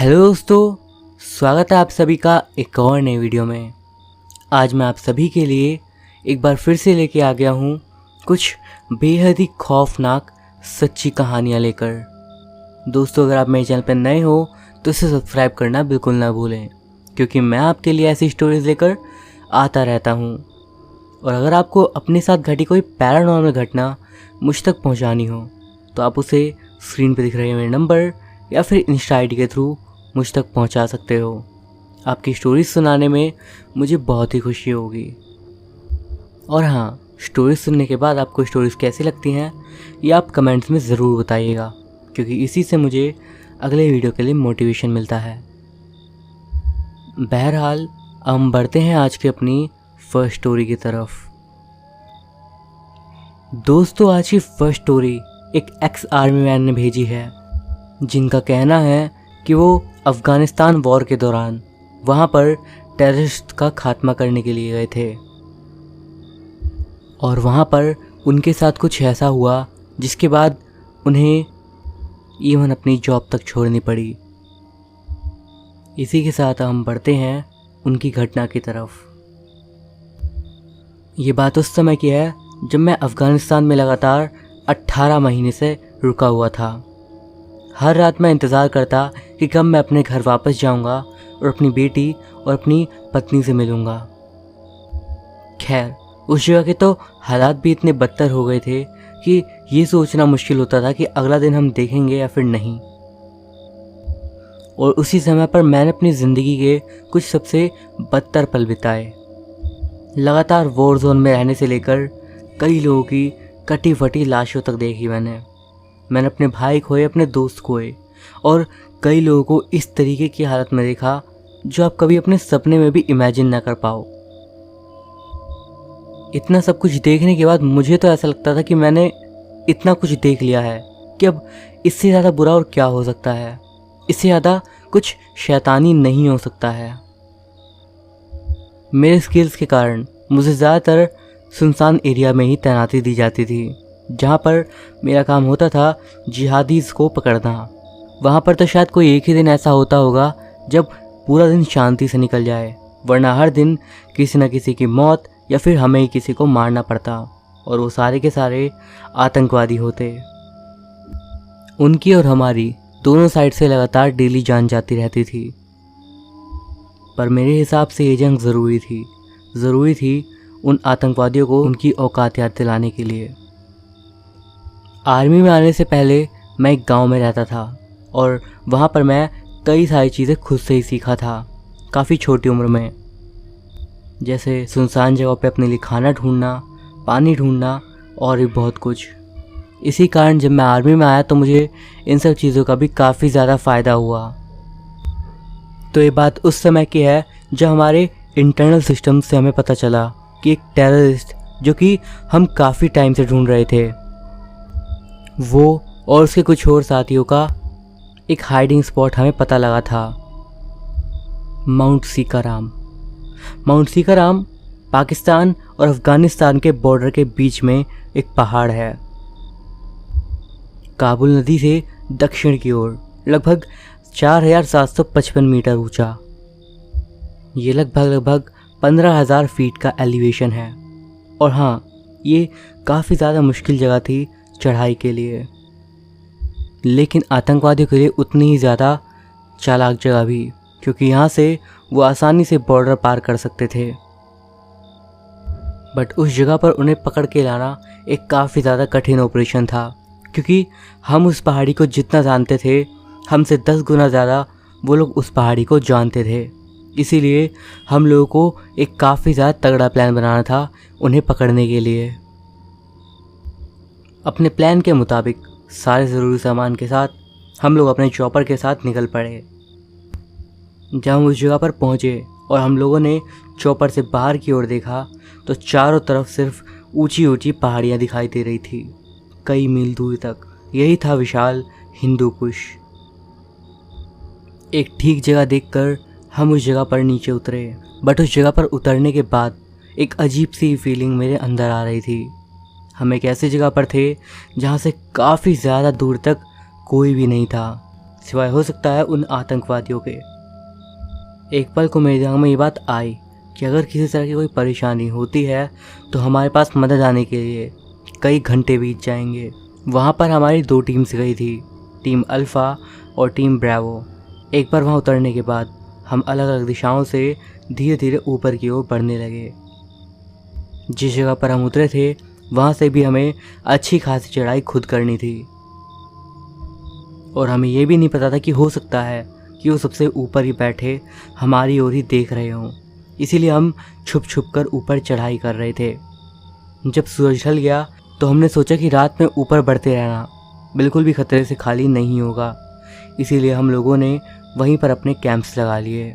Hello दोस्तों, स्वागत है आप सभी का एक और नई वीडियो में। आज मैं आप सभी के लिए एक बार फिर से लेके आ गया हूँ कुछ बेहद ही खौफनाक सच्ची कहानियाँ लेकर। दोस्तों, अगर आप मेरे चैनल पर नए हो तो इसे सब्सक्राइब करना बिल्कुल ना भूलें, क्योंकि मैं आपके लिए ऐसी स्टोरीज लेकर आता रहता हूँ। और अगर आपको अपने साथ घटी कोई पैरानॉर्मल घटना मुझ तक पहुँचानी हो तो आप उसे स्क्रीन पर दिख रहे मेरे नंबर या फिर इंस्टा आईडी के थ्रू मुझ तक पहुंचा सकते हो। आपकी स्टोरीज सुनाने में मुझे बहुत ही खुशी होगी। और हाँ, स्टोरीज सुनने के बाद आपको स्टोरीज कैसी लगती हैं ये आप कमेंट्स में ज़रूर बताइएगा, क्योंकि इसी से मुझे अगले वीडियो के लिए मोटिवेशन मिलता है। बहरहाल, हम बढ़ते हैं आज की अपनी फर्स्ट स्टोरी की तरफ। दोस्तों, आज की फर्स्ट स्टोरी एक एक्स आर्मी मैन ने भेजी है, जिनका कहना है कि वो अफ़गानिस्तान वॉर के दौरान वहाँ पर टेररिस्ट का खात्मा करने के लिए गए थे और वहाँ पर उनके साथ कुछ ऐसा हुआ जिसके बाद उन्हें इवन अपनी जॉब तक छोड़नी पड़ी। इसी के साथ हम बढ़ते हैं उनकी घटना की तरफ। ये बात उस समय की है जब मैं अफ़गानिस्तान में लगातार 18 महीने से रुका हुआ था। हर रात मैं इंतज़ार करता कि कब मैं अपने घर वापस जाऊंगा और अपनी बेटी और अपनी पत्नी से मिलूंगा। खैर, उस जगह के तो हालात भी इतने बदतर हो गए थे कि ये सोचना मुश्किल होता था कि अगला दिन हम देखेंगे या फिर नहीं। और उसी समय पर मैंने अपनी ज़िंदगी के कुछ सबसे बदतर पल बिताए। लगातार वॉर जोन में रहने से लेकर कई लोगों की कटी फटी लाशों तक देखी मैंने अपने भाई खोए, अपने दोस्त खोए और कई लोगों को इस तरीके की हालत में देखा जो आप कभी अपने सपने में भी इमेजिन ना कर पाओ। इतना सब कुछ देखने के बाद मुझे तो ऐसा लगता था कि मैंने इतना कुछ देख लिया है कि अब इससे ज़्यादा बुरा और क्या हो सकता है, इससे ज़्यादा कुछ शैतानी नहीं हो सकता है। मेरे स्किल्स के कारण मुझे ज़्यादातर सुनसान एरिया में ही तैनाती दी जाती थी, जहाँ पर मेरा काम होता था जिहादीज़ को पकड़ना। वहाँ पर तो शायद कोई एक ही दिन ऐसा होता होगा जब पूरा दिन शांति से निकल जाए, वरना हर दिन किसी न किसी की मौत या फिर हमें ही किसी को मारना पड़ता, और वो सारे के सारे आतंकवादी होते। उनकी और हमारी दोनों साइड से लगातार डेली जान जाती रहती थी। पर मेरे हिसाब से ये जंग ज़रूरी थी उन आतंकवादियों को उनकी औकात याद दिलाने के लिए। आर्मी में आने से पहले मैं एक गांव में रहता था और वहाँ पर मैं कई सारी चीज़ें खुद से ही सीखा था, काफ़ी छोटी उम्र में। जैसे सुनसान जगहों पे अपने लिए खाना ढूंढना, पानी ढूंढना और भी बहुत कुछ। इसी कारण जब मैं आर्मी में आया तो मुझे इन सब चीज़ों का भी काफ़ी ज़्यादा फ़ायदा हुआ। तो ये बात उस समय की है जब हमारे इंटरनल सिस्टम से हमें पता चला कि एक टेररिस्ट, जो कि हम काफ़ी टाइम से ढूंढ रहे थे, वो और उसके कुछ और साथियों का एक हाइडिंग स्पॉट हमें पता लगा था। माउंट सीकाराम पाकिस्तान और अफ़गानिस्तान के बॉर्डर के बीच में एक पहाड़ है, काबुल नदी से दक्षिण की ओर, लगभग 4755 मीटर ऊंचा। ये लगभग 15,000 फीट का एलिवेशन है। और हाँ, ये काफ़ी ज़्यादा मुश्किल जगह थी चढ़ाई के लिए, लेकिन आतंकवादियों के लिए उतनी ही ज़्यादा चालाक जगह भी, क्योंकि यहाँ से वो आसानी से बॉर्डर पार कर सकते थे। बट उस जगह पर उन्हें पकड़ के लाना एक काफ़ी ज़्यादा कठिन ऑपरेशन था, क्योंकि हम उस पहाड़ी को जितना जानते थे, हमसे 10 गुना ज़्यादा वो लोग उस पहाड़ी को जानते थे। इसीलिए हम लोगों को एक काफ़ी ज़्यादा तगड़ा प्लान बनाना था उन्हें पकड़ने के लिए। अपने प्लान के मुताबिक सारे ज़रूरी सामान के साथ हम लोग अपने चॉपर के साथ निकल पड़े। जब हम उस जगह पर पहुँचे और हम लोगों ने चॉपर से बाहर की ओर देखा तो चारों तरफ सिर्फ ऊंची ऊंची पहाड़ियाँ दिखाई दे रही थी, कई मील दूर तक। यही था विशाल हिंदू कुश। एक ठीक जगह देखकर हम उस जगह पर नीचे उतरे, बट उस जगह पर उतरने के बाद एक अजीब सी फीलिंग मेरे अंदर आ रही थी। हम एक ऐसी जगह पर थे जहाँ से काफ़ी ज़्यादा दूर तक कोई भी नहीं था, सिवाय हो सकता है उन आतंकवादियों के। एक पल को मेरे दिमाग में ये बात आई कि अगर किसी तरह की कोई परेशानी होती है तो हमारे पास मदद आने के लिए कई घंटे बीत जाएंगे। वहाँ पर हमारी 2 टीम्स गई थी, टीम अल्फ़ा और टीम ब्रावो। एक बार वहाँ उतरने के बाद हम अलग अलग दिशाओं से धीरे धीरे ऊपर की ओर बढ़ने लगे। जिस जगह पर हम उतरे थे वहाँ से भी हमें अच्छी खासी चढ़ाई खुद करनी थी, और हमें ये भी नहीं पता था कि हो सकता है कि वो सबसे ऊपर ही बैठे हमारी ओर ही देख रहे हों। इसीलिए हम छुप छुप कर ऊपर चढ़ाई कर रहे थे। जब सूरज ढल गया तो हमने सोचा कि रात में ऊपर बढ़ते रहना बिल्कुल भी खतरे से खाली नहीं होगा। इसीलिए हम लोगों ने वहीं पर अपने कैंप्स लगा लिए।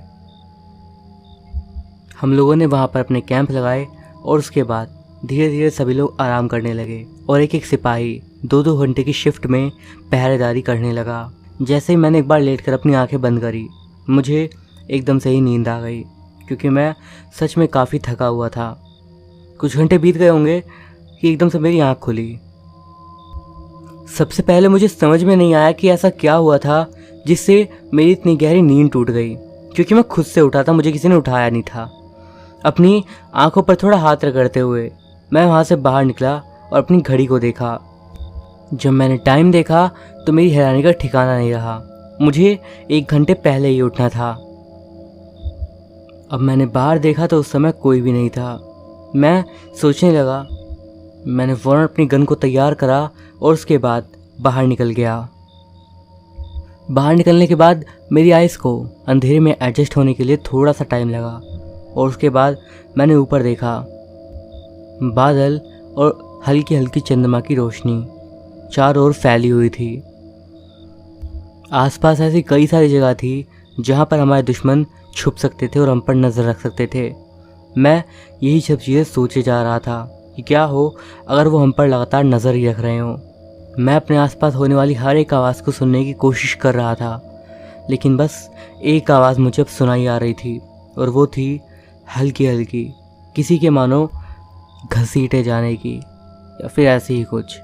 हम लोगों ने वहाँ पर अपने कैंप लगाए और उसके बाद धीरे धीरे सभी लोग आराम करने लगे और एक एक सिपाही 2-2 घंटे की शिफ्ट में पहरेदारी करने लगा। जैसे ही मैंने एक बार लेटकर अपनी आंखें बंद करी, मुझे एकदम से ही नींद आ गई, क्योंकि मैं सच में काफ़ी थका हुआ था। कुछ घंटे बीत गए होंगे कि एकदम से मेरी आँख खुली। सबसे पहले मुझे समझ में नहीं आया कि ऐसा क्या हुआ था जिससे मेरी इतनी गहरी नींद टूट गई, क्योंकि मैं खुद से उठा था, मुझे किसी ने उठाया नहीं था। अपनी आंखों पर थोड़ा हाथ रगड़ते हुए मैं वहाँ से बाहर निकला और अपनी घड़ी को देखा। जब मैंने टाइम देखा तो मेरी हैरानी का ठिकाना नहीं रहा। मुझे 1 घंटे पहले ही उठना था। अब मैंने बाहर देखा तो उस समय कोई भी नहीं था। मैं सोचने लगा। मैंने फ़ौरन अपनी गन को तैयार करा और उसके बाद बाहर निकल गया। बाहर निकलने के बाद मेरी आइज़ को अंधेरे में एडजस्ट होने के लिए थोड़ा सा टाइम लगा, और उसके बाद मैंने ऊपर देखा। बादल और हल्की हल्की चंद्रमा की रोशनी चारों ओर फैली हुई थी। आसपास ऐसी कई सारी जगह थी जहाँ पर हमारे दुश्मन छुप सकते थे और हम पर नज़र रख सकते थे। मैं यही सब चीज़ें सोचे जा रहा था कि क्या हो अगर वो हम पर लगातार नज़र ही रख रहे हों। मैं अपने आसपास होने वाली हर एक आवाज़ को सुनने की कोशिश कर रहा था, लेकिन बस एक आवाज़ मुझे अब सुनाई आ रही थी, और वो थी हल्की हल्की, किसी के मानो घसीटे जाने की या फिर ऐसे ही कुछ।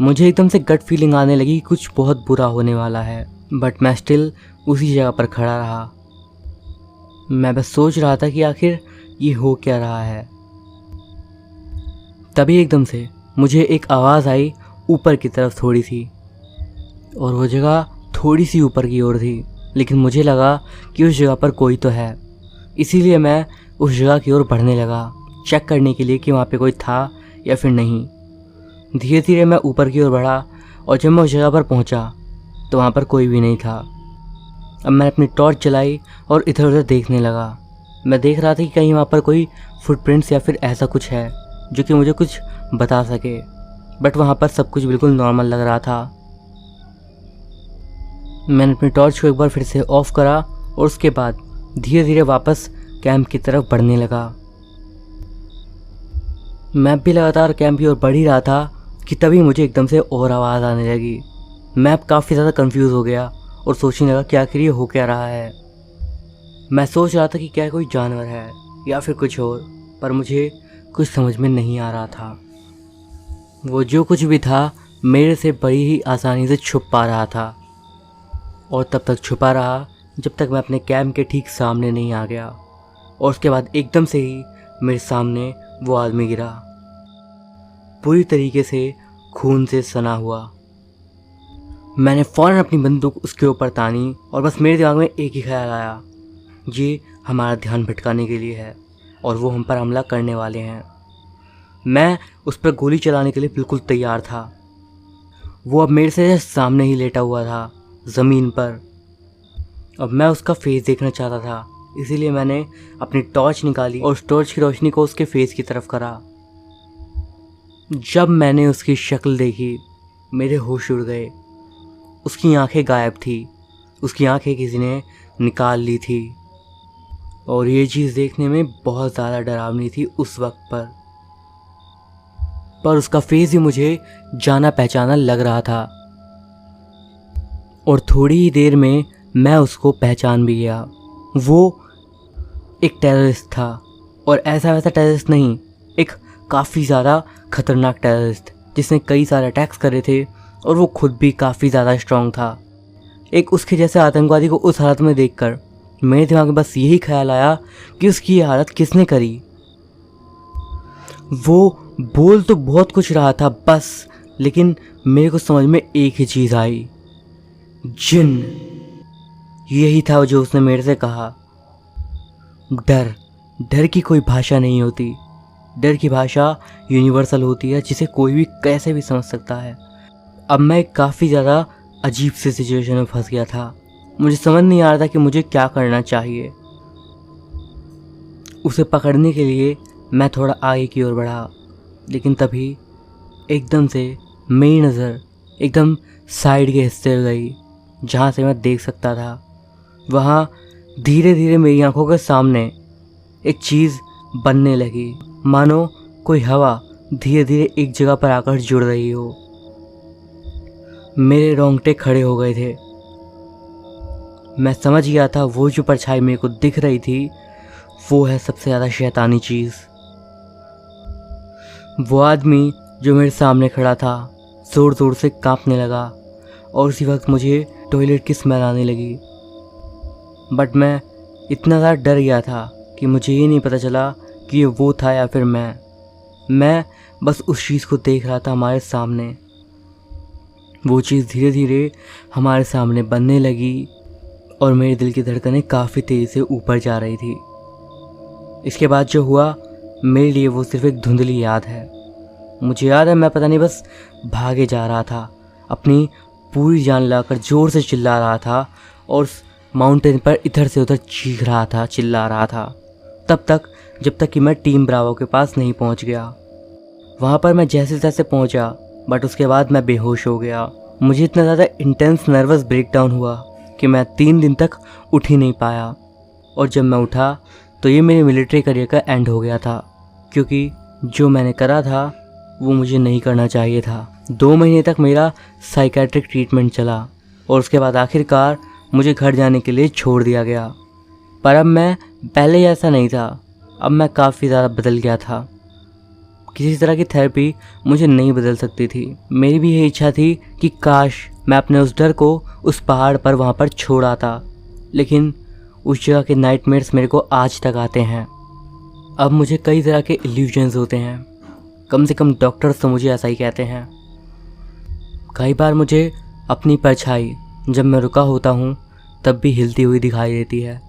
मुझे एकदम से गट फीलिंग आने लगी कि कुछ बहुत बुरा होने वाला है, बट मैं स्टिल उसी जगह पर खड़ा रहा। मैं बस सोच रहा था कि आखिर ये हो क्या रहा है। तभी एकदम से मुझे एक आवाज़ आई ऊपर की तरफ थोड़ी सी, और वो जगह थोड़ी सी ऊपर की ओर थी, लेकिन मुझे लगा कि उस जगह पर कोई तो है। इसीलिए मैं उस जगह की ओर बढ़ने लगा, चेक करने के लिए कि वहाँ पे कोई था या फिर नहीं। धीरे धीरे मैं ऊपर की ओर बढ़ा, और जब मैं उस जगह पर पहुँचा तो वहाँ पर कोई भी नहीं था। अब मैंने अपनी टॉर्च जलाई और इधर उधर देखने लगा। मैं देख रहा था कि कहीं वहाँ पर कोई फुटप्रिंट्स या फिर ऐसा कुछ है जो कि मुझे कुछ बता सके, बट वहाँ पर सब कुछ बिल्कुल नॉर्मल लग रहा था। मैंने अपनी टॉर्च को एक बार फिर से ऑफ करा और उसके बाद धीरे धीरे वापस कैंप की तरफ बढ़ने लगा। मैं भी लगातार कैंप की ओर बढ़ ही रहा था कि तभी मुझे एकदम से और आवाज़ आने लगी। मैं अब काफ़ी ज़्यादा कंफ्यूज हो गया और सोचने लगा कि आखिर ये हो क्या रहा है। मैं सोच रहा था कि क्या कोई जानवर है या फिर कुछ और, पर मुझे कुछ समझ में नहीं आ रहा था। वो जो कुछ भी था मेरे से बड़ी ही आसानी से छुप पा रहा था, और तब तक छुपा रहा जब तक मैं अपने कैंप के ठीक सामने नहीं आ गया। और उसके बाद एकदम से ही मेरे सामने वो आदमी गिरा, पूरी तरीके से खून से सना हुआ। मैंने फ़ौरन अपनी बंदूक उसके ऊपर तानी, और बस मेरे दिमाग में एक ही ख्याल आया, ये हमारा ध्यान भटकाने के लिए है और वो हम पर हमला करने वाले हैं। मैं उस पर गोली चलाने के लिए बिल्कुल तैयार था। वो अब मेरे से सामने ही लेटा हुआ था ज़मीन पर। अब मैं उसका फेस देखना चाहता था, इसीलिए मैंने अपनी टॉर्च निकाली और उस टॉर्च की रोशनी को उसके फेस की तरफ करा। जब मैंने उसकी शक्ल देखी मेरे होश उड़ गए। उसकी आंखें गायब थी, उसकी आंखें किसी ने निकाल ली थी, और ये चीज़ देखने में बहुत ज़्यादा डरावनी थी उस वक्त पर उसका फेस भी मुझे जाना पहचाना लग रहा था, और थोड़ी ही देर में मैं उसको पहचान भी गया। वो एक टेररिस्ट था, और ऐसा वैसा टेररिस्ट नहीं, एक काफ़ी ज़्यादा खतरनाक टेररिस्ट जिसने कई सारे अटैक्स करे थे, और वो खुद भी काफ़ी ज़्यादा स्ट्रॉन्ग था। एक उसके जैसे आतंकवादी को उस हालत में देखकर मेरे दिमाग में बस यही ख्याल आया कि उसकी ये हालत किसने करी। वो बोल तो बहुत कुछ रहा था बस, लेकिन मेरे को समझ में एक ही चीज़ आई, जिन। यही था जो उसने मेरे से कहा। डर की कोई भाषा नहीं होती। डर की भाषा यूनिवर्सल होती है, जिसे कोई भी कैसे भी समझ सकता है। अब मैं काफ़ी ज़्यादा अजीब सी सिचुएशन में फंस गया था। मुझे समझ नहीं आ रहा था कि मुझे क्या करना चाहिए। उसे पकड़ने के लिए मैं थोड़ा आगे की ओर बढ़ा, लेकिन तभी एकदम से मेरी नज़र एकदम साइड के हिस्से में गई, जहाँ से मैं देख सकता था। वहाँ धीरे धीरे मेरी आंखों के सामने एक चीज़ बनने लगी, मानो कोई हवा धीरे धीरे एक जगह पर आकर जुड़ रही हो। मेरे रोंगटे खड़े हो गए थे। मैं समझ गया था वो जो परछाई मेरे को दिख रही थी वो है सबसे ज़्यादा शैतानी चीज़। वो आदमी जो मेरे सामने खड़ा था ज़ोर ज़ोर से कांपने लगा और उसी वक्त मुझे टॉयलेट की स्मेल आने लगी। बट मैं इतना ज़्यादा डर गया था कि मुझे ये नहीं पता चला कि ये वो था या फिर मैं बस उस चीज़ को देख रहा था हमारे सामने। वो चीज़ धीरे धीरे हमारे सामने बनने लगी और मेरे दिल की धड़कनें काफ़ी तेज़ी से ऊपर जा रही थी। इसके बाद जो हुआ मेरे लिए वो सिर्फ एक धुंधली याद है। मुझे याद है मैं पता नहीं बस भागे जा रहा था, अपनी पूरी जान लगाकर ज़ोर से चिल्ला रहा था और उस माउंटेन पर इधर से उधर चीख रहा था, चिल्ला रहा था, तब तक जब तक कि मैं टीम ब्रावो के पास नहीं पहुंच गया। वहाँ पर मैं जैसे तैसे पहुंचा, बट उसके बाद मैं बेहोश हो गया। मुझे इतना ज़्यादा इंटेंस नर्वस ब्रेकडाउन हुआ कि मैं 3 दिन तक उठ ही नहीं पाया। और जब मैं उठा तो ये मेरे मिलिट्री करियर का एंड हो गया था, क्योंकि जो मैंने करा था वो मुझे नहीं करना चाहिए था। 2 महीने तक मेरा साइकेट्रिक ट्रीटमेंट चला और उसके बाद आखिरकार मुझे घर जाने के लिए छोड़ दिया गया। पर अब मैं पहले ऐसा नहीं था, अब मैं काफ़ी ज़्यादा बदल गया था। किसी तरह की थेरेपी मुझे नहीं बदल सकती थी। मेरी भी यही इच्छा थी कि काश मैं अपने उस डर को उस पहाड़ पर वहाँ पर छोड़ आता, लेकिन उस जगह के नाइटमेयर्स मेरे को आज तक आते हैं। अब मुझे कई तरह के इल्यूजन्स होते हैं, कम से कम डॉक्टर्स तो मुझे ऐसा ही कहते हैं। कई बार मुझे अपनी परछाई जब मैं रुका होता हूँ तब भी हिलती हुई दिखाई देती है।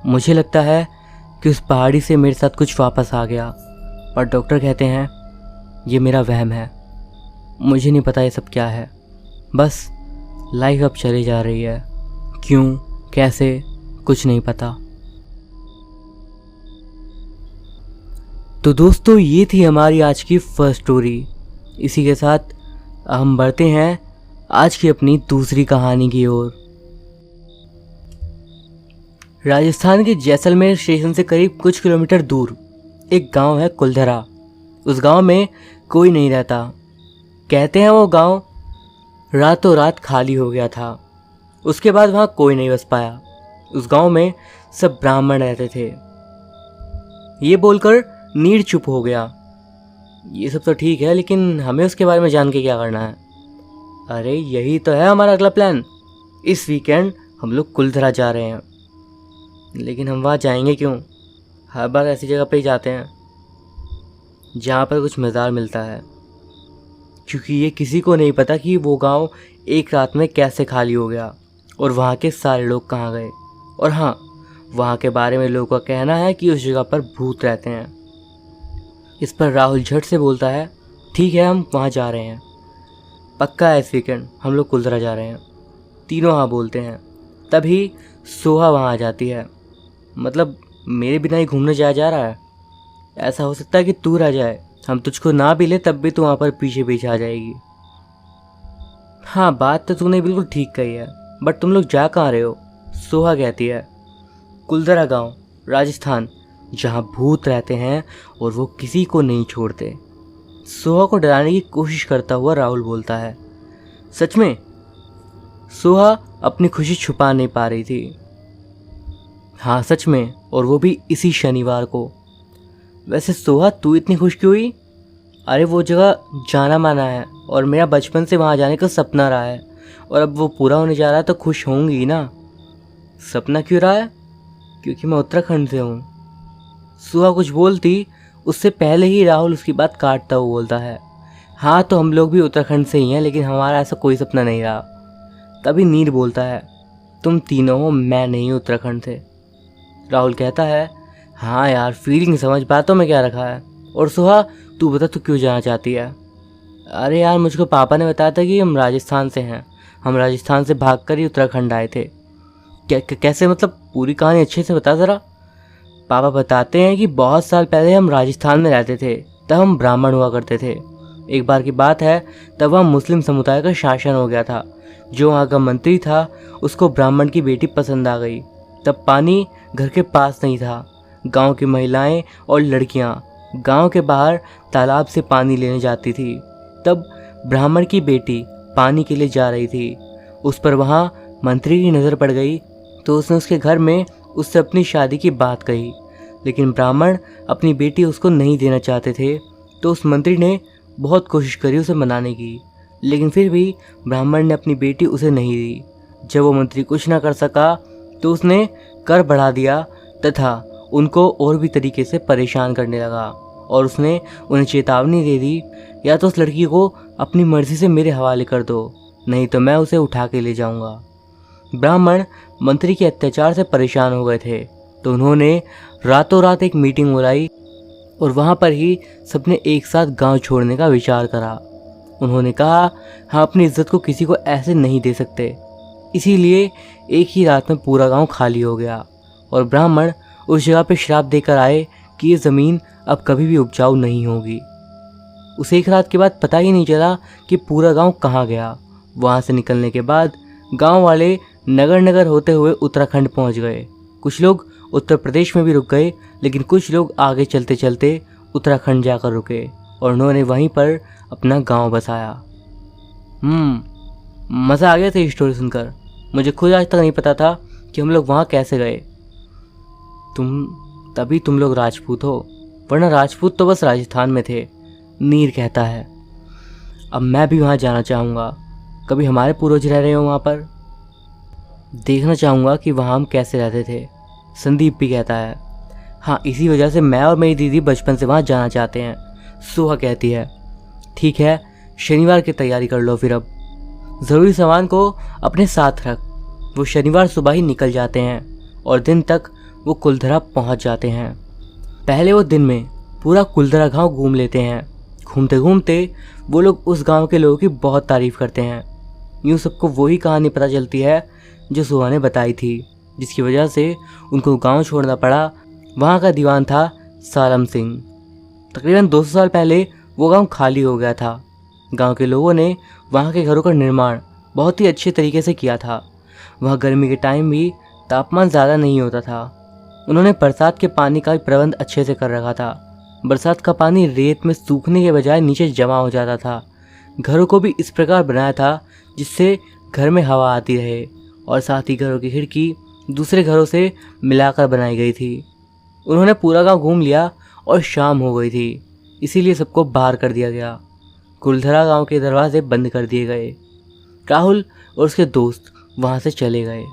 मुझे लगता है कि उस पहाड़ी से मेरे साथ कुछ वापस आ गया, पर डॉक्टर कहते हैं ये मेरा वहम है। मुझे नहीं पता ये सब क्या है, बस लाइफ अब चली जा रही है, क्यों कैसे कुछ नहीं पता। तो दोस्तों ये थी हमारी आज की फर्स्ट स्टोरी। इसी के साथ हम बढ़ते हैं आज की अपनी दूसरी कहानी की ओर। राजस्थान के जैसलमेर स्टेशन से करीब कुछ किलोमीटर दूर एक गांव है कुलधरा। उस गांव में कोई नहीं रहता। कहते हैं वो गांव रातों रात खाली हो गया था। उसके बाद वहाँ कोई नहीं बस पाया। उस गांव में सब ब्राह्मण रहते थे। ये बोलकर नीड चुप हो गया। ये सब तो ठीक है, लेकिन हमें उसके बारे में जान के क्या करना है? अरे यही तो है हमारा अगला प्लान। इस वीकेंड हम लोग कुलधरा जा रहे हैं, लेकिन हम वहाँ जाएंगे क्यों? हर बार ऐसी जगह पे ही जाते हैं जहाँ पर कुछ मज़ेदार मिलता है, क्योंकि ये किसी को नहीं पता कि वो गांव एक रात में कैसे खाली हो गया और वहाँ के सारे लोग कहाँ गए। और हाँ, वहाँ के बारे में लोगों का कहना है कि उस जगह पर भूत रहते हैं। इस पर राहुल झट से बोलता है ठीक है हम वहाँ जा रहे हैं, पक्का है इस वीकेंड हम लोग कुलधरा जा रहे हैं। तीनों हाँ बोलते हैं। तभी सोहा वहाँ आ जाती है। मतलब मेरे बिना ही घूमने जाया जा रहा है? ऐसा हो सकता है कि तू रह जाए, हम तुझको ना भी ले तब भी तू वहाँ पर पीछे पीछे आ जाएगी। हाँ बात तो तूने बिल्कुल ठीक कही है, बट तुम लोग जा कहाँ रहे हो? सोहा कहती है कुलधरा गांव राजस्थान, जहाँ भूत रहते हैं और वो किसी को नहीं छोड़ते। सोहा को डराने की कोशिश करता हुआ राहुल बोलता है सच में? सोहा अपनी खुशी छुपा नहीं पा रही थी। हाँ सच में, और वो भी इसी शनिवार को। वैसे सोहा तू इतनी खुश क्यों हुई? अरे वो जगह जाना माना है और मेरा बचपन से वहाँ जाने का सपना रहा है। और अब वो पूरा होने जा रहा है तो खुश होंगी ना। सपना क्यों रहा है? क्योंकि मैं उत्तराखंड से हूँ। सुहा कुछ बोलती उससे पहले ही राहुल उसकी बात काटता हुआ बोलता है, हाँ तो हम लोग भी उत्तराखंड से ही हैं, लेकिन हमारा ऐसा कोई सपना नहीं रहा। तभी नीर बोलता है, तुम तीनों हो, मैं नहीं हूँ उत्तराखंड से। राहुल कहता है, हाँ यार फीलिंग समझ, बातों में क्या रखा है। और सुहा तू बता तू क्यों जाना चाहती है? अरे यार मुझको पापा ने बताया था कि हम राजस्थान से हैं, हम राजस्थान से भागकर ही उत्तराखंड आए थे। कैसे, मतलब पूरी कहानी अच्छे से बता ज़रा। पापा बताते हैं कि बहुत साल पहले हम राजस्थान में रहते थे, तब हम ब्राह्मण हुआ करते थे। एक बार की बात है, तब वहाँ मुस्लिम समुदाय का शासन हो गया था। जो वहाँ का मंत्री था उसको ब्राह्मण की बेटी पसंद आ गई। तब पानी घर के पास नहीं था। गांव की महिलाएं और लड़कियां गांव के बाहर तालाब से पानी लेने जाती थी। तब ब्राह्मण की बेटी पानी के लिए जा रही थी। उस पर वहाँ मंत्री की नज़र पड़ गई तो उसने उसके घर में उससे अपनी शादी की बात कही, लेकिन ब्राह्मण अपनी बेटी उसको नहीं देना चाहते थे। तो उस मंत्री ने बहुत कोशिश करी उसे मनाने की, लेकिन फिर भी ब्राह्मण ने अपनी बेटी उसे नहीं दी। जब वो मंत्री कुछ ना कर सका तो उसने कर बढ़ा दिया तथा उनको और भी तरीके से परेशान करने लगा, और उसने उन्हें चेतावनी दे दी, या तो उस लड़की को अपनी मर्जी से मेरे हवाले कर दो, नहीं तो मैं उसे उठा के ले जाऊंगा। ब्राह्मण मंत्री के अत्याचार से परेशान हो गए थे, तो उन्होंने रातों रात एक मीटिंग बुलाई और वहाँ पर ही सबने एक साथ गांव छोड़ने का विचार करा। उन्होंने कहा, हम अपनी इज्जत को किसी को ऐसे नहीं दे सकते। इसीलिए एक ही रात में पूरा गांव खाली हो गया और ब्राह्मण उस जगह पे श्राप देकर आए कि ये ज़मीन अब कभी भी उपजाऊ नहीं होगी। उस एक रात के बाद पता ही नहीं चला कि पूरा गांव कहाँ गया। वहाँ से निकलने के बाद गांव वाले नगर नगर होते हुए उत्तराखंड पहुँच गए। कुछ लोग उत्तर प्रदेश में भी रुक गए, लेकिन कुछ लोग आगे चलते चलते उत्तराखंड जाकर रुके और उन्होंने वहीं पर अपना गांव बसाया। मज़ा आ गया था ये स्टोरी सुनकर। मुझे खुद आज तक नहीं पता था कि हम लोग वहाँ कैसे गए। तभी तुम लोग राजपूत हो, वरना राजपूत तो बस राजस्थान में थे, नीर कहता है। अब मैं भी वहाँ जाना चाहूँगा। कभी हमारे पूर्वज रह रहे हो वहाँ पर, देखना चाहूँगा कि वहाँ हम कैसे रहते थे, संदीप भी कहता है। हाँ, इसी वजह से मैं और मेरी दीदी बचपन से वहाँ जाना चाहते हैं, सुहा कहती है। ठीक है, शनिवार की तैयारी कर लो फिर। अब ज़रूरी सामान को अपने साथ रख। वो शनिवार सुबह ही निकल जाते हैं और दिन तक वो कुलधरा पहुँच जाते हैं। पहले वो दिन में पूरा कुलधरा गांव घूम लेते हैं। घूमते घूमते वो लोग उस गांव के लोगों की बहुत तारीफ़ करते हैं। यूँ सबको वही कहानी पता चलती है जो सुहा ने बताई थी, जिसकी वजह से उनको गांव छोड़ना पड़ा। वहाँ का दीवान था सालम सिंह। तकरीबन 200 साल पहले वो गांव खाली हो गया था। गांव के लोगों ने वहाँ के घरों का निर्माण बहुत ही अच्छे तरीके से किया था। वहाँ गर्मी के टाइम भी तापमान ज़्यादा नहीं होता था। उन्होंने बरसात के पानी का भी प्रबंध अच्छे से कर रखा था। बरसात का पानी रेत में सूखने के बजाय नीचे जमा हो जाता था। घरों को भी इस प्रकार बनाया था जिससे घर में हवा आती रहे, और साथ ही घरों की खिड़की दूसरे घरों से मिलाकर बनाई गई थी। उन्होंने पूरा गांव घूम लिया और शाम हो गई थी, इसीलिए सबको बाहर कर दिया गया। कुलधरा गांव के दरवाजे बंद कर दिए गए। राहुल और उसके दोस्त वहां से चले गए।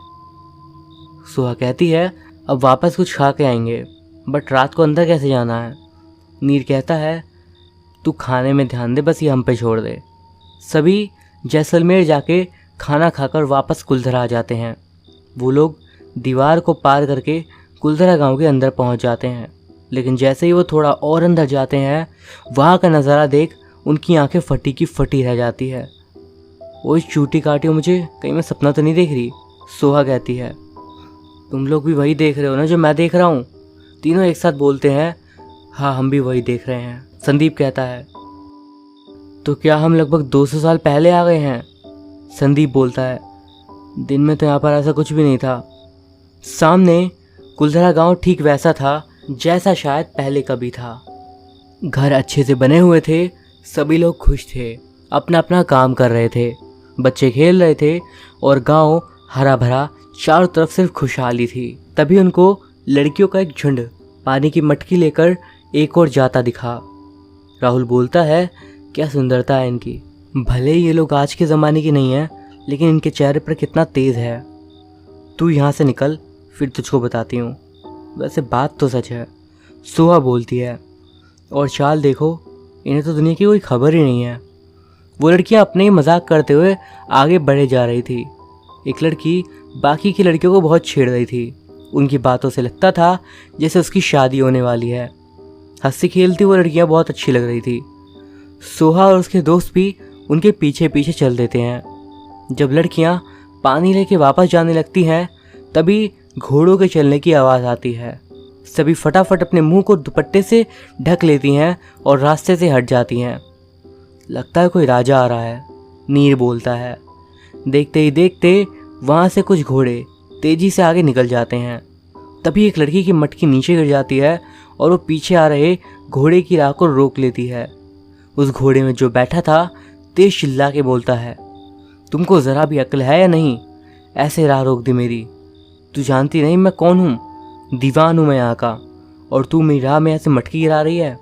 सुहा कहती है, अब वापस कुछ खा के आएंगे, बट रात को अंदर कैसे जाना है? नीर कहता है, तू खाने में ध्यान दे, बस ये हम पे छोड़ दे। सभी जैसलमेर जाके खाना खाकर वापस कुलधरा आ जाते हैं। वो लोग दीवार को पार करके कुलधरा गांव के अंदर पहुंच जाते हैं, लेकिन जैसे ही वो थोड़ा और अंदर जाते हैं, वहाँ का नज़ारा देख उनकी आंखें फटी की फटी रह जाती है। वो चूटी काटी, मुझे कहीं मैं सपना तो नहीं देख रही? सोहा कहती है। तुम लोग भी वही देख रहे हो ना जो मैं देख रहा हूँ? तीनों एक साथ बोलते हैं, हाँ हम भी वही देख रहे हैं। संदीप कहता है, तो क्या हम लगभग 200 साल पहले आ गए हैं? संदीप बोलता है, दिन में तो यहाँ पर ऐसा कुछ भी नहीं था। सामने कुलधरा गांव ठीक वैसा था जैसा शायद पहले कभी था। घर अच्छे से बने हुए थे, सभी लोग खुश थे, अपना अपना काम कर रहे थे, बच्चे खेल रहे थे और गांव हरा भरा, चारों तरफ सिर्फ खुशहाली थी। तभी उनको लड़कियों का एक झुंड पानी की मटकी लेकर एक और जाता दिखा। राहुल बोलता है, क्या सुंदरता है इनकी। भले ये लोग आज के ज़माने की नहीं है, लेकिन इनके चेहरे पर कितना तेज़ है। तू यहाँ से निकल, फिर तुझको बताती हूँ। वैसे बात तो सच है, सोहा बोलती है। और चाल देखो, इन्हें तो दुनिया की कोई खबर ही नहीं है। वो लड़कियाँ अपने ही मजाक करते हुए आगे बढ़े जा रही थी। एक लड़की बाकी की लड़कियों को बहुत छेड़ रही थी। उनकी बातों से लगता था जैसे उसकी शादी होने वाली है। हंसी खेलती वो लड़कियाँ बहुत अच्छी लग रही थी। सोहा और उसके दोस्त भी उनके पीछे पीछे चल देते हैं। जब लड़कियाँ पानी लेके वापस जाने लगती हैं, तभी घोड़ों के चलने की आवाज़ आती है। सभी फटाफट अपने मुंह को दुपट्टे से ढक लेती हैं और रास्ते से हट जाती हैं। लगता है कोई राजा आ रहा है, नीर बोलता है। देखते ही देखते वहाँ से कुछ घोड़े तेजी से आगे निकल जाते हैं। तभी एक लड़की की मटकी नीचे गिर जाती है और वो पीछे आ रहे घोड़े की राह को रोक लेती है। उस घोड़े में जो बैठा था तेज चिल्ला के बोलता है, तुमको ज़रा भी अक्ल है या नहीं? ऐसे राह रोक दी मेरी। तू जानती नहीं मैं कौन हूँ? दीवान हूँ मैं यहाँ का, और तू मेरी राह में ऐसे मटकी गिरा रही है।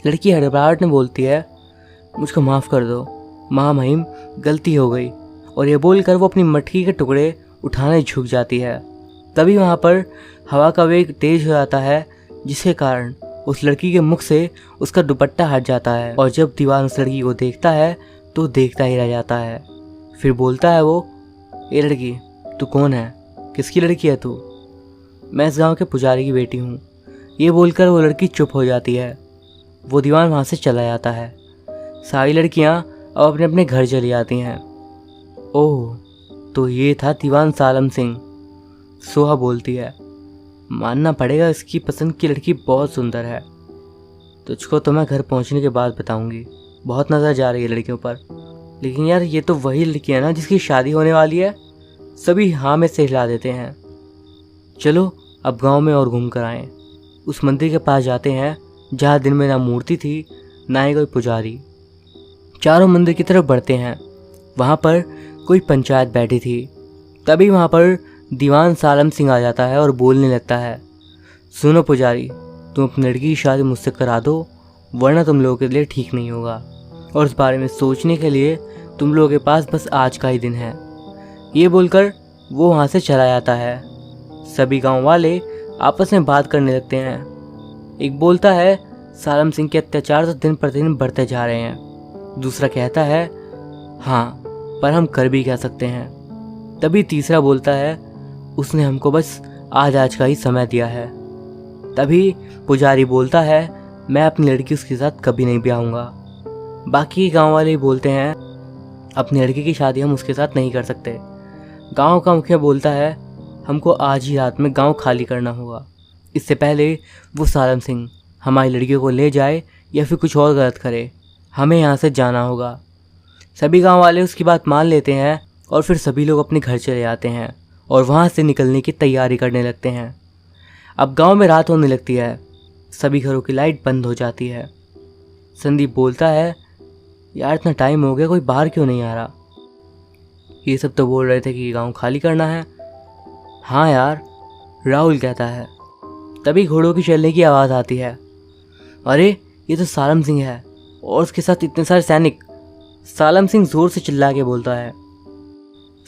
लड़की हड़बड़ाहट में बोलती है, मुझको माफ़ कर दो महामहिम, गलती हो गई। और ये बोलकर वो अपनी मटकी के टुकड़े उठाने झुक जाती है। तभी वहाँ पर हवा का वेग तेज हो जाता है, जिसके कारण उस लड़की के मुख से उसका दुपट्टा हट जाता है। और जब दीवान उस लड़की को देखता है तो देखता ही रह जाता है। फिर बोलता है वो, ये लड़की तू कौन है? किसकी लड़की है तू? मैं इस गांव के पुजारी की बेटी हूँ। ये बोलकर वो लड़की चुप हो जाती है। वो दीवान वहाँ से चला जाता है। सारी लड़कियाँ अब अपने अपने घर चली जाती हैं। ओह, तो ये था दीवान सालम सिंह, सोहा बोलती है। मानना पड़ेगा इसकी पसंद की लड़की बहुत सुंदर है। तुझको तो मैं घर पहुंचने के बाद बताऊंगी। बहुत नज़र जा रही है लड़कियों पर। लेकिन यार, ये तो वही लड़की है ना जिसकी शादी होने वाली है। सभी हाँ में से हिला देते हैं। चलो अब गांव में और घूम कर आएँ। उस मंदिर के पास जाते हैं जहाँ दिन में ना मूर्ति थी ना ही कोई पुजारी। चारों मंदिर की तरफ बढ़ते हैं। वहाँ पर कोई पंचायत बैठी थी। तभी वहाँ पर दीवान सालम सिंह आ जाता है और बोलने लगता है, सुनो पुजारी, तुम अपनी लड़की की शादी मुझसे करा दो, वरना तुम लोगों के लिए ठीक नहीं होगा। और उस बारे में सोचने के लिए तुम लोगों के पास बस आज का ही दिन है। ये बोलकर वो वहाँ से चला जाता है। सभी गांव वाले आपस में बात करने लगते हैं। एक बोलता है, सालम सिंह के अत्याचार तो दिन प्रतिदिन बढ़ते जा रहे हैं। दूसरा कहता है, हाँ, पर हम कर भी क्या सकते हैं। तभी तीसरा बोलता है, उसने हमको बस आज का ही समय दिया है। तभी पुजारी बोलता है, मैं अपनी लड़की उसके साथ कभी नहीं ब्याहूंगा। बाकी गांव वाले बोलते हैं, अपनी लड़की की शादी हम उसके साथ नहीं कर सकते। गांव का मुखिया बोलता है, हमको आज ही रात में गांव खाली करना होगा, इससे पहले वो सालम सिंह हमारी लड़कियों को ले जाए या फिर कुछ और गलत करे। हमें यहाँ से जाना होगा। सभी गांव वाले उसकी बात मान लेते हैं और फिर सभी लोग अपने घर चले जाते हैं और वहाँ से निकलने की तैयारी करने लगते हैं। अब गांव में रात होने लगती है। सभी घरों की लाइट बंद हो जाती है। संदीप बोलता है, यार इतना टाइम हो गया, कोई बाहर क्यों नहीं आ रहा? ये सब तो बोल रहे थे कि गांव खाली करना है। हाँ यार, राहुल कहता है। तभी घोड़ों की चलने की आवाज़ आती है। अरे ये तो सालम सिंह है और उसके साथ इतने सारे सैनिक। सालम सिंह जोर से चिल्ला के बोलता है,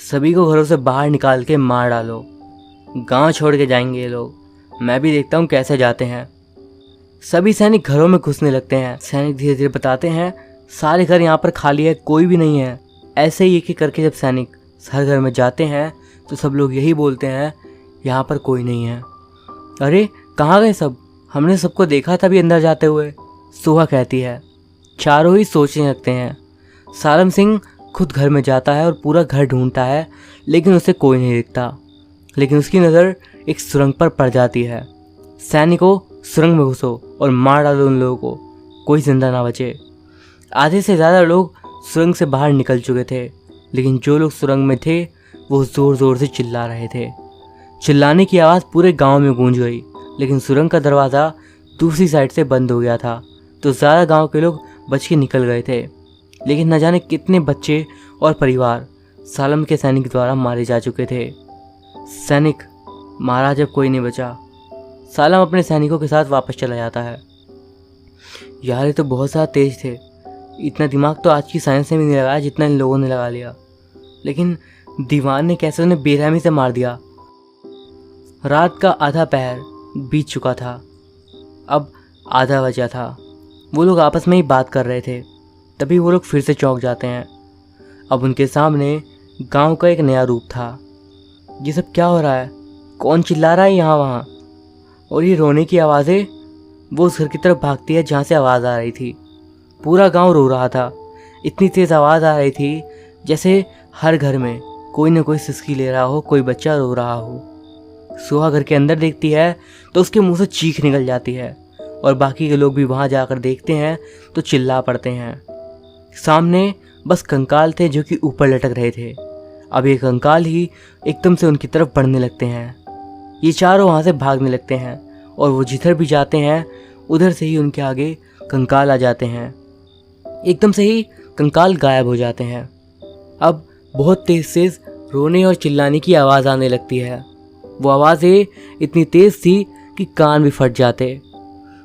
सभी को घरों से बाहर निकाल के मार डालो, गांव छोड़ के जाएंगे ये लोग। मैं भी देखता हूँ कैसे जाते हैं। सभी सैनिक घरों में घुसने लगते हैं। सैनिक धीरे धीरे बताते हैं, सारे घर यहाँ पर खाली है, कोई भी नहीं है। ऐसे ही एक एक करके जब सैनिक हर घर में जाते हैं तो सब लोग यही बोलते हैं, यहाँ पर कोई नहीं है। अरे कहाँ गए सब? हमने सबको देखा था भी अंदर जाते हुए, सोहा कहती है। चारों ही सोचने लगते हैं। सालम सिंह खुद घर में जाता है और पूरा घर ढूंढता है, लेकिन उसे कोई नहीं दिखता। लेकिन उसकी नज़र एक सुरंग पर पड़ जाती है। सैनिकों, सुरंग में घुसो और मार डालो उन लोगों को, कोई जिंदा ना बचे। आधे से ज़्यादा लोग सुरंग से बाहर निकल चुके थे, लेकिन जो लोग सुरंग में थे वो ज़ोर ज़ोर से चिल्ला रहे थे। चिल्लाने की आवाज़ पूरे गांव में गूंज गई, लेकिन सुरंग का दरवाज़ा दूसरी साइड से बंद हो गया था, तो ज़्यादा गांव के लोग बच के निकल गए थे। लेकिन न जाने कितने बच्चे और परिवार सालम के सैनिक द्वारा मारे जा चुके थे। सैनिक मारा जब कोई नहीं बचा, सालम अपने सैनिकों के साथ वापस चला जाता है। यार ये तो बहुत ज़्यादा तेज थे। इतना दिमाग तो आज की साइंस ने भी नहीं लगाया जितना इन लोगों ने लगा लिया। लेकिन दीवान ने कैसे उन्हें बेरहमी से मार दिया। रात का आधा पहर बीत चुका था, अब आधा बजा था। वो लोग आपस में ही बात कर रहे थे, तभी वो लोग फिर से चौंक जाते हैं। अब उनके सामने गांव का एक नया रूप था। ये सब क्या हो रहा है? कौन चिल्ला रहा है यहाँ वहाँ? और ये रोने की आवाज़ें? वो उस घर की तरफ भागती है जहाँ से आवाज़ आ रही थी। पूरा गांव रो रहा था। इतनी तेज़ आवाज़ आ रही थी जैसे हर घर में कोई ना कोई सिसकी ले रहा हो, कोई बच्चा रो रहा हो। सुहा घर के अंदर देखती है तो उसके मुंह से चीख निकल जाती है, और बाकी के लोग भी वहाँ जाकर देखते हैं तो चिल्ला पड़ते हैं। सामने बस कंकाल थे जो कि ऊपर लटक रहे थे। अब ये कंकाल ही एकदम से उनकी तरफ बढ़ने लगते हैं। ये चारों वहाँ से भागने लगते हैं, और वो जिधर भी जाते हैं उधर से ही उनके आगे कंकाल आ जाते हैं। एकदम से ही कंकाल गायब हो जाते हैं। अब बहुत तेज तेज रोने और चिल्लाने की आवाज़ आने लगती है। वो आवाज़ें इतनी तेज़ थी कि कान भी फट जाते।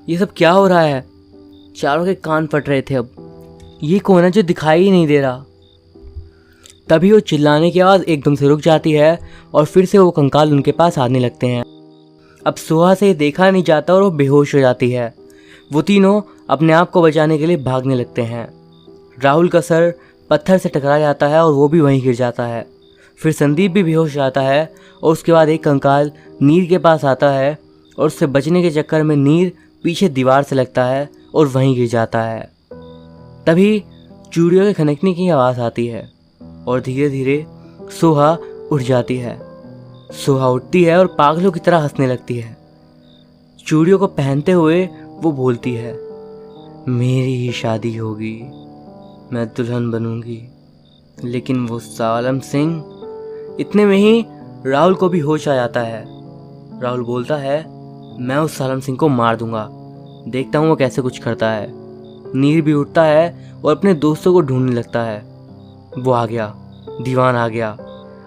ये सब क्या हो रहा है? चारों के कान फट रहे थे। अब ये कौन है जो दिखाई ही नहीं दे रहा? तभी वो चिल्लाने की आवाज़ एकदम से रुक जाती है, और फिर से वो कंकाल उनके पास आने लगते हैं। अब सुहा से देखा नहीं जाता और वो बेहोश हो जाती है। वो तीनों अपने आप को बचाने के लिए भागने लगते हैं। राहुल का सर पत्थर से टकरा जाता है और वो भी वहीं गिर जाता है। फिर संदीप भी बेहोश हो जाता है, और उसके बाद एक कंकाल नीर के पास आता है, और उससे बचने के चक्कर में नीर पीछे दीवार से लगता है और वहीं गिर जाता है। तभी चूड़ियों के खनकने की आवाज़ आती है, और धीरे धीरे सोहा उठ जाती है। सोहा उठती है और पागलों की तरह हंसने लगती है। चूड़ियों को पहनते हुए वो बोलती है, मेरी ही शादी होगी, मैं दुल्हन बनूंगी। लेकिन वो सालम सिंह। इतने में ही राहुल को भी होश आ जाता है। राहुल बोलता है, मैं उस सालम सिंह को मार दूंगा, देखता हूँ वो कैसे कुछ करता है। नीर भी उठता है और अपने दोस्तों को ढूंढने लगता है। वो आ गया, दीवान आ गया,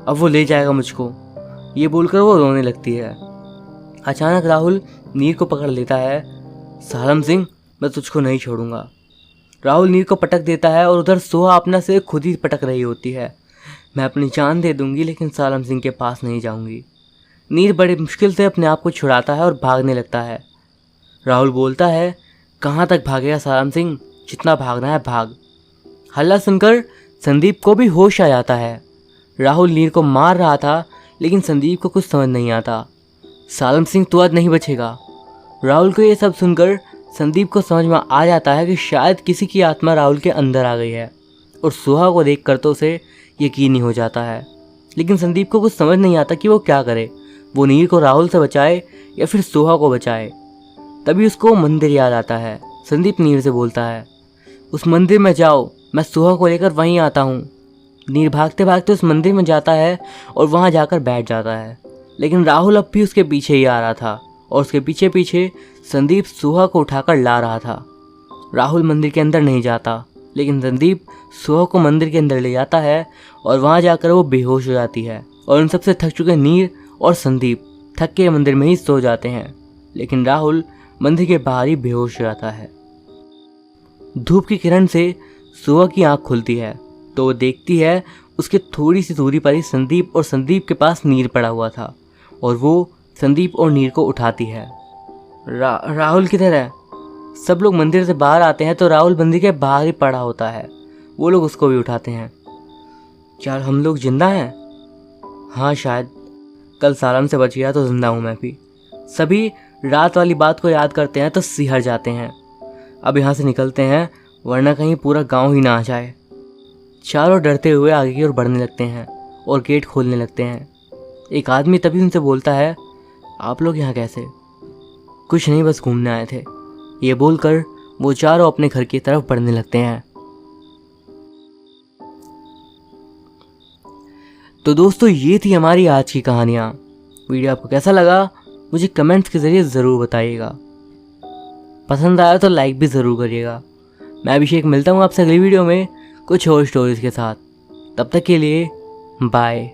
अब वो ले जाएगा मुझको, ये बोलकर वो रोने लगती है। अचानक राहुल नीर को पकड़ लेता है। सालम सिंह, मैं तुझको नहीं छोड़ूंगा। राहुल नीर को पटक देता है, और उधर सोहा अपना सिर खुद ही पटक रही होती है। मैं अपनी जान दे दूंगी लेकिन सालम सिंह के पास नहीं जाऊंगी। नीर बड़ी मुश्किल से अपने आप को छुड़ाता है और भागने लगता है। राहुल बोलता है, कहाँ तक भागेगा सालम सिंह, जितना भागना है भाग। हल्ला सुनकर संदीप को भी होश आ जाता है। राहुल नीर को मार रहा था, लेकिन संदीप को कुछ समझ नहीं आता। सालम सिंह तो आज नहीं बचेगा। राहुल को ये सब सुनकर संदीप को समझ में आ जाता है कि शायद किसी की आत्मा राहुल के अंदर आ गई है, और सुहा को देखकर तो उसे यकीन ही हो जाता है। लेकिन संदीप को कुछ समझ नहीं आता कि वो क्या करे। वो नीर को राहुल से बचाए या फिर सुहा को बचाए। तभी उसको मंदिर याद आता है। संदीप नीर से बोलता है, उस मंदिर में जाओ, मैं सुहा को लेकर वहीं आता हूँ। नीर भागते भागते उस मंदिर में जाता है और वहाँ जाकर बैठ जाता है। लेकिन राहुल अब भी उसके पीछे ही आ रहा था, और उसके पीछे पीछे संदीप सुहा को उठाकर ला रहा था। राहुल मंदिर के अंदर नहीं जाता, लेकिन संदीप सुहा को मंदिर के अंदर ले जाता है, और वहाँ जाकर वो बेहोश हो जाती है। और उन सबसे थक चुके नीर और संदीप थक के मंदिर में ही सो जाते हैं। लेकिन राहुल मंदिर के बाहर ही बेहोश हो जाता है। धूप की किरण से सुहा की आंख खुलती है, तो वो देखती है उसके थोड़ी सी दूरी पर ही संदीप और संदीप के पास नीर पड़ा हुआ था, और वो संदीप और नीर को उठाती है। राहुल किधर है? सब लोग मंदिर से बाहर आते हैं तो राहुल मंदिर के बाहर ही पड़ा होता है। वो लोग उसको भी उठाते हैं। क्या हम लोग जिंदा हैं? हाँ शायद, कल सालम से बच गया तो जिंदा हूँ मैं भी। सभी रात वाली बात को याद करते हैं तो सिहर जाते हैं। अब यहाँ से निकलते हैं, वरना कहीं पूरा गांव ही ना आ जाए। चारों डरते हुए आगे की ओर बढ़ने लगते हैं और गेट खोलने लगते हैं। एक आदमी तभी उनसे बोलता है, आप लोग यहाँ कैसे? कुछ नहीं, बस घूमने आए थे। ये बोलकर वो चारों अपने घर की तरफ बढ़ने लगते हैं। तो दोस्तों, ये थी हमारी आज की कहानियाँ। वीडियो आपको कैसा लगा मुझे कमेंट्स के ज़रिए ज़रूर बताइएगा। पसंद आया तो लाइक भी ज़रूर करिएगा। मैं अभिषेक मिलता हूँ आपसे अगली वीडियो में कुछ और स्टोरीज़ के साथ। तब तक के लिए बाय।